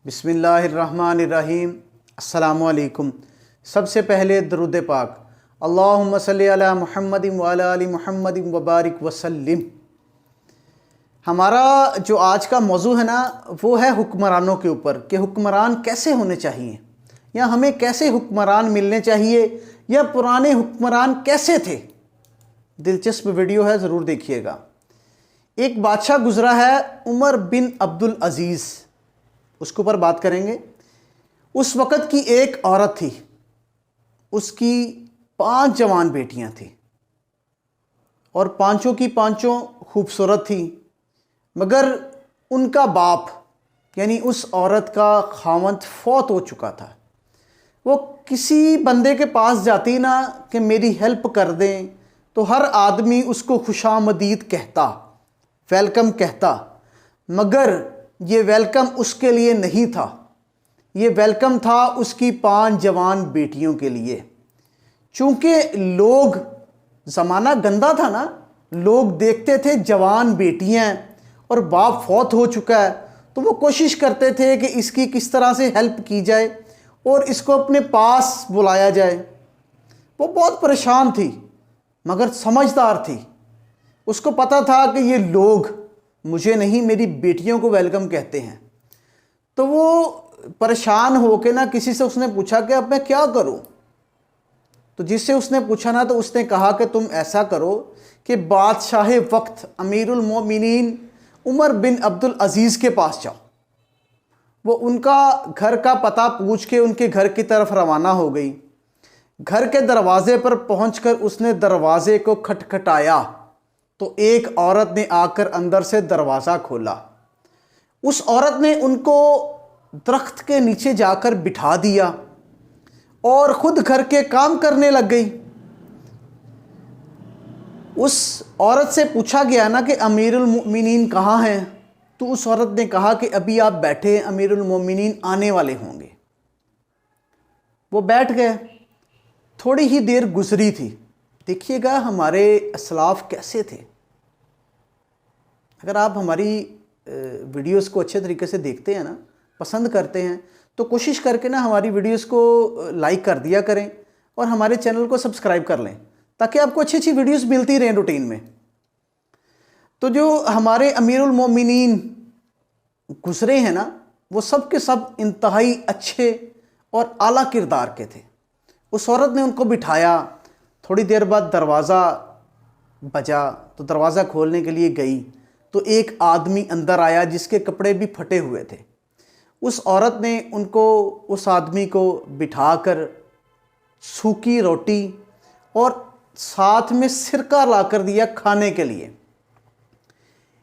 बिस्मिल्लाहिर्रहमानिर्रहीम। अस्सलामुअलैकुम। सबसे पहले दरूद पाक, अल्लाहुम्मा सल्ली अला मुहम्मदिन व अला आलि मुहम्मदिन व बारिक वसल्लिम। हमारा जो आज का मौजू है ना, वो है हुक्मरानों के ऊपर कि हुक्मरान कैसे होने चाहिए या हमें कैसे हुक्मरान मिलने चाहिए या पुराने हुक्मरान कैसे थे। दिलचस्प वीडियो है, ज़रूर देखिएगा। एक बादशाह गुज़रा है, उमर बिन अब्दुल अज़ीज़, उसके ऊपर बात करेंगे। उस वक़्त की एक औरत थी, उसकी 5 जवान बेटियां थी और पांचों की पांचों खूबसूरत थी, मगर उनका बाप यानी उस औरत का खावंद फौत हो चुका था। वो किसी बंदे के पास जाती ना कि मेरी हेल्प कर दें, तो हर आदमी उसको खुशामदीद कहता, वेलकम कहता, मगर ये वेलकम उसके लिए नहीं था। ये वेलकम था उसकी 5 जवान बेटियों के लिए। चूंकि लोग, ज़माना गंदा था ना, लोग देखते थे जवान बेटियां और बाप फौत हो चुका है, तो वो कोशिश करते थे कि इसकी किस तरह से हेल्प की जाए और इसको अपने पास बुलाया जाए। वो बहुत परेशान थी मगर समझदार थी। उसको पता था कि ये लोग मुझे नहीं, मेरी बेटियों को वेलकम कहते हैं। तो वो परेशान होके ना किसी से उसने पूछा कि अब मैं क्या करूं। तो जिससे उसने पूछा ना, तो उसने कहा कि तुम ऐसा करो कि बादशाह वक्त अमीरुल मोमिनीन उमर बिन अब्दुल अजीज़ के पास जाओ। वो उनका घर का पता पूछ के उनके घर की तरफ रवाना हो गई। घर के दरवाजे पर पहुंचकर उसने दरवाजे को खटखटाया, तो एक औरत ने आकर अंदर से दरवाज़ा खोला। उस औरत ने उनको दरख्त के नीचे जाकर बिठा दिया और ख़ुद घर के काम करने लग गई। उस औरत से पूछा गया ना कि अमीरुल मोमिनीन कहाँ हैं, तो उस औरत ने कहा कि अभी आप बैठे, अमीरुल मोमिनीन आने वाले होंगे। वो बैठ गए। थोड़ी ही देर गुजरी थी। देखिएगा हमारे असलाफ कैसे थे। अगर आप हमारी वीडियोस को अच्छे तरीके से देखते हैं ना, पसंद करते हैं, तो कोशिश करके ना हमारी वीडियोस को लाइक कर दिया करें और हमारे चैनल को सब्सक्राइब कर लें, ताकि आपको अच्छी अच्छी वीडियोस मिलती रहें रूटीन में। तो जो हमारे अमीरुल मोमिनीन गुजरे हैं ना, वो सब के सब इंतहाई अच्छे और आला किरदार के थे। उस औरत ने उनको बिठाया। थोड़ी देर बाद दरवाज़ा बजा, तो दरवाज़ा खोलने के लिए गई, तो एक आदमी अंदर आया जिसके कपड़े भी फटे हुए थे। उस औरत ने उस आदमी को बिठाकर सूखी रोटी और साथ में सिरका ला कर दिया खाने के लिए।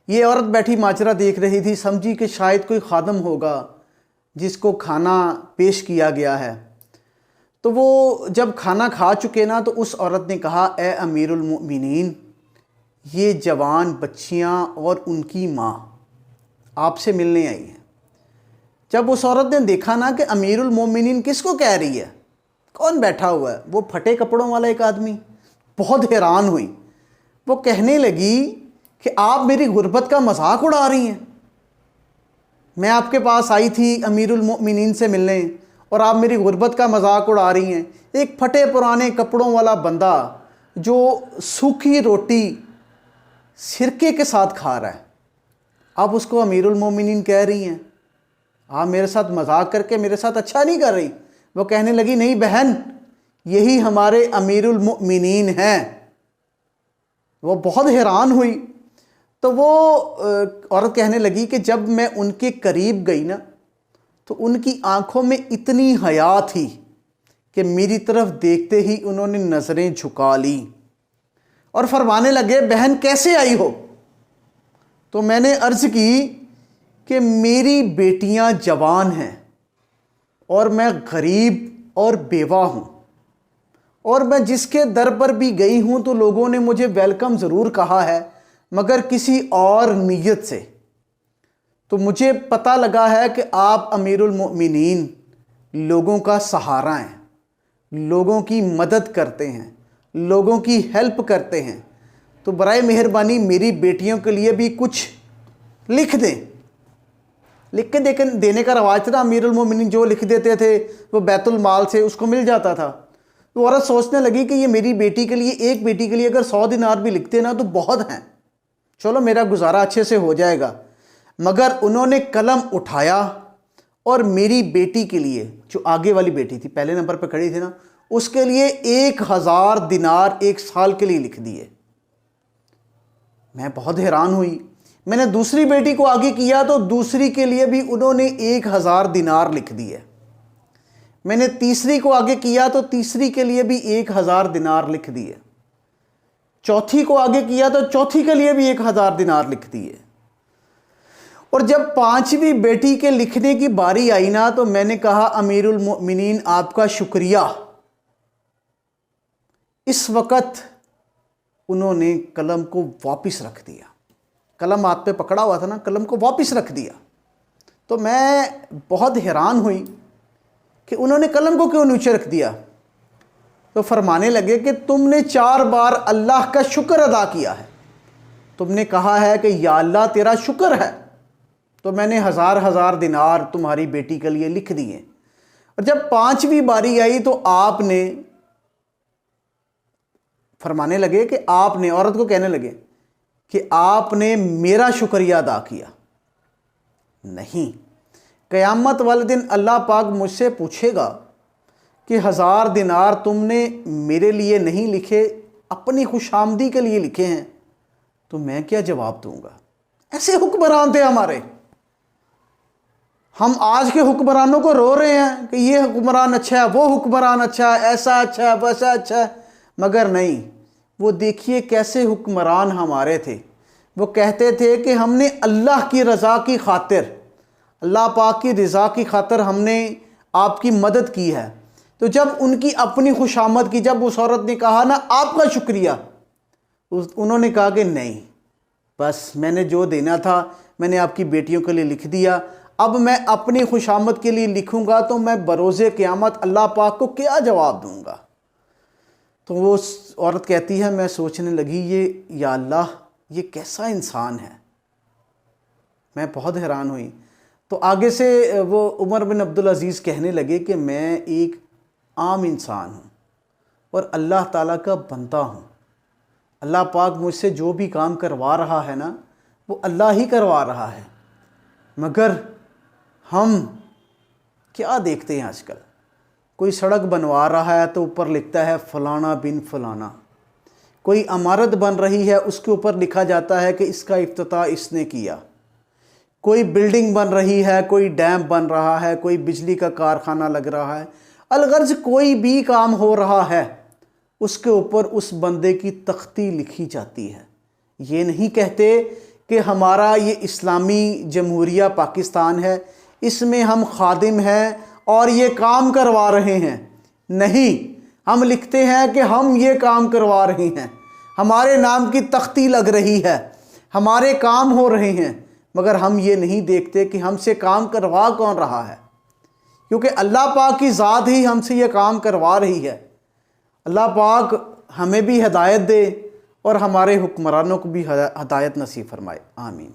ये औरत बैठी माजरा देख रही थी, समझी कि शायद कोई खादम होगा जिसको खाना पेश किया गया है। तो वो जब खाना खा चुके ना, तो उस औरत ने कहा, ए अमीरुल मोमिनीन, ये जवान बच्चियां और उनकी माँ आपसे मिलने आई हैं। जब उस औरत ने देखा ना कि अमीरुल मोमिनीन किसको कह रही है, कौन बैठा हुआ है, वो फटे कपड़ों वाला एक आदमी, बहुत हैरान हुई। वो कहने लगी कि आप मेरी गुर्बत का मजाक उड़ा रही हैं। मैं आपके पास आई थी अमीरुल मोमिनीन से मिलने और आप मेरी गुर्बत का मजाक उड़ा रही हैं। एक फटे पुराने कपड़ों वाला बंदा जो सूखी रोटी सिरके के साथ खा रहा है, आप उसको अमीरुल मोमिनीन कह रही हैं। आप मेरे साथ मजाक करके मेरे साथ अच्छा नहीं कर रही। वो कहने लगी, नहीं बहन, यही हमारे अमीरुल मोमिनीन हैं। वो बहुत हैरान हुई। तो वो औरत कहने लगी कि जब मैं उनके करीब गई ना, तो उनकी आंखों में इतनी हया थी कि मेरी तरफ देखते ही उन्होंने नज़रें झुका ली और फरमाने लगे, बहन कैसे आई हो। तो मैंने अर्ज़ की कि मेरी बेटियां जवान हैं और मैं गरीब और बेवा हूँ, और मैं जिसके दर पर भी गई हूँ तो लोगों ने मुझे वेलकम ज़रूर कहा है, मगर किसी और नीयत से। तो मुझे पता लगा है कि आप अमीरुल मोमिनीन लोगों का सहारा हैं, लोगों की मदद करते हैं, लोगों की हेल्प करते हैं। तो बराए मेहरबानी मेरी बेटियों के लिए भी कुछ लिख दें। लिख के देने का रवाज था ना, अमीरुल मोमिनीन जो लिख देते थे वो बैतुल माल से उसको मिल जाता था। तो औरत सोचने लगी कि ये मेरी बेटी के लिए, एक बेटी के लिए अगर 100 दिनार भी लिखते ना तो बहुत हैं, चलो मेरा गुजारा अच्छे से हो जाएगा। मगर उन्होंने कलम उठाया और मेरी बेटी के लिए, जो आगे वाली बेटी थी, पहले नंबर पर खड़ी थी ना, उसके लिए 1000 दिनार 1 साल के लिए लिख दिए। मैं बहुत हैरान हुई। मैंने दूसरी बेटी को आगे किया तो दूसरी के लिए भी उन्होंने 1000 दिनार लिख दिए। मैंने तीसरी को आगे किया तो तीसरी के लिए भी 1000 दिनार लिख दिए। चौथी को आगे किया तो चौथी के लिए भी 1000 दिनार लिख दिए। और जब 5वीं बेटी के लिखने की बारी आई ना तो मैंने कहा, अमीरुल मोमिनीन आपका शुक्रिया। इस वक्त उन्होंने कलम को वापस रख दिया। कलम हाथ पे पकड़ा हुआ था ना, कलम को वापस रख दिया। तो मैं बहुत हैरान हुई कि उन्होंने कलम को क्यों नीचे रख दिया। तो फरमाने लगे कि तुमने 4 बार अल्लाह का शुक्र अदा किया है। तुमने कहा है कि या अल्लाह तेरा शुक्र है, तो मैंने 1000 दिनार तुम्हारी बेटी के लिए लिख दिए। और जब 5वीं बारी आई तो आपने फरमाने लगे कि आपने, औरत को कहने लगे कि आपने मेरा शुक्रिया अदा किया। नहीं, क़यामत वाले दिन अल्लाह पाक मुझसे पूछेगा कि 1000 दिनार तुमने मेरे लिए नहीं लिखे, अपनी खुशामदी के लिए लिखे हैं, तो मैं क्या जवाब दूंगा। ऐसे हुक्मरान थे हमारे। हम आज के हुक्मरानों को रो रहे हैं कि ये हुक्मरान अच्छा है, वो हुक्मरान अच्छा है, ऐसा अच्छा है, वैसा अच्छा है, मगर नहीं। वो देखिए कैसे हुक्मरान हमारे थे। वो कहते थे कि हमने अल्लाह की रज़ा की खातिर, अल्लाह पाक की रज़ा की खातिर हमने आपकी मदद की है। तो जब उनकी अपनी खुशामद की, जब उस औरत ने कहा ना आपका शुक्रिया, उन्होंने कहा कि नहीं, बस मैंने जो देना था मैंने आपकी बेटियों के लिए लिख दिया। अब मैं अपनी खुशामद के लिए लिखूंगा तो मैं बरोज़े क़यामत अल्लाह पाक को क्या जवाब दूंगा। तो वो औरत कहती है, मैं सोचने लगी ये या अल्लाह ये कैसा इंसान है। मैं बहुत हैरान हुई। तो आगे से वो उमर बिन अब्दुल अज़ीज़ कहने लगे कि मैं एक आम इंसान हूँ और अल्लाह ताला का बंदा हूँ। अल्लाह पाक मुझसे जो भी काम करवा रहा है ना वो अल्लाह ही करवा रहा है। मगर हम क्या देखते हैं आजकल, कोई सड़क बनवा रहा है तो ऊपर लिखता है फ़लाना बिन फ़लाना। कोई इमारत बन रही है उसके ऊपर लिखा जाता है कि इसका इफ्तिताह इसने किया। कोई बिल्डिंग बन रही है, कोई डैम बन रहा है, कोई बिजली का कारखाना लग रहा है, अलगर्ज कोई भी काम हो रहा है उसके ऊपर उस बंदे की तख्ती लिखी जाती है। ये नहीं कहते कि हमारा ये इस्लामी जमहूरिया पाकिस्तान है, इसमें हम खादिम हैं और ये काम करवा रहे हैं। नहीं, हम लिखते हैं कि हम ये काम करवा रहे हैं, हमारे नाम की तख्ती लग रही है, हमारे काम हो रहे हैं, मगर हम ये नहीं देखते कि हमसे काम करवा कौन रहा है, क्योंकि अल्लाह पाक की ज़ात ही हमसे ये काम करवा रही है। अल्लाह पाक हमें भी हिदायत दे और हमारे हुक्मरानों को भी हिदायत नसीब फरमाए। आमीन।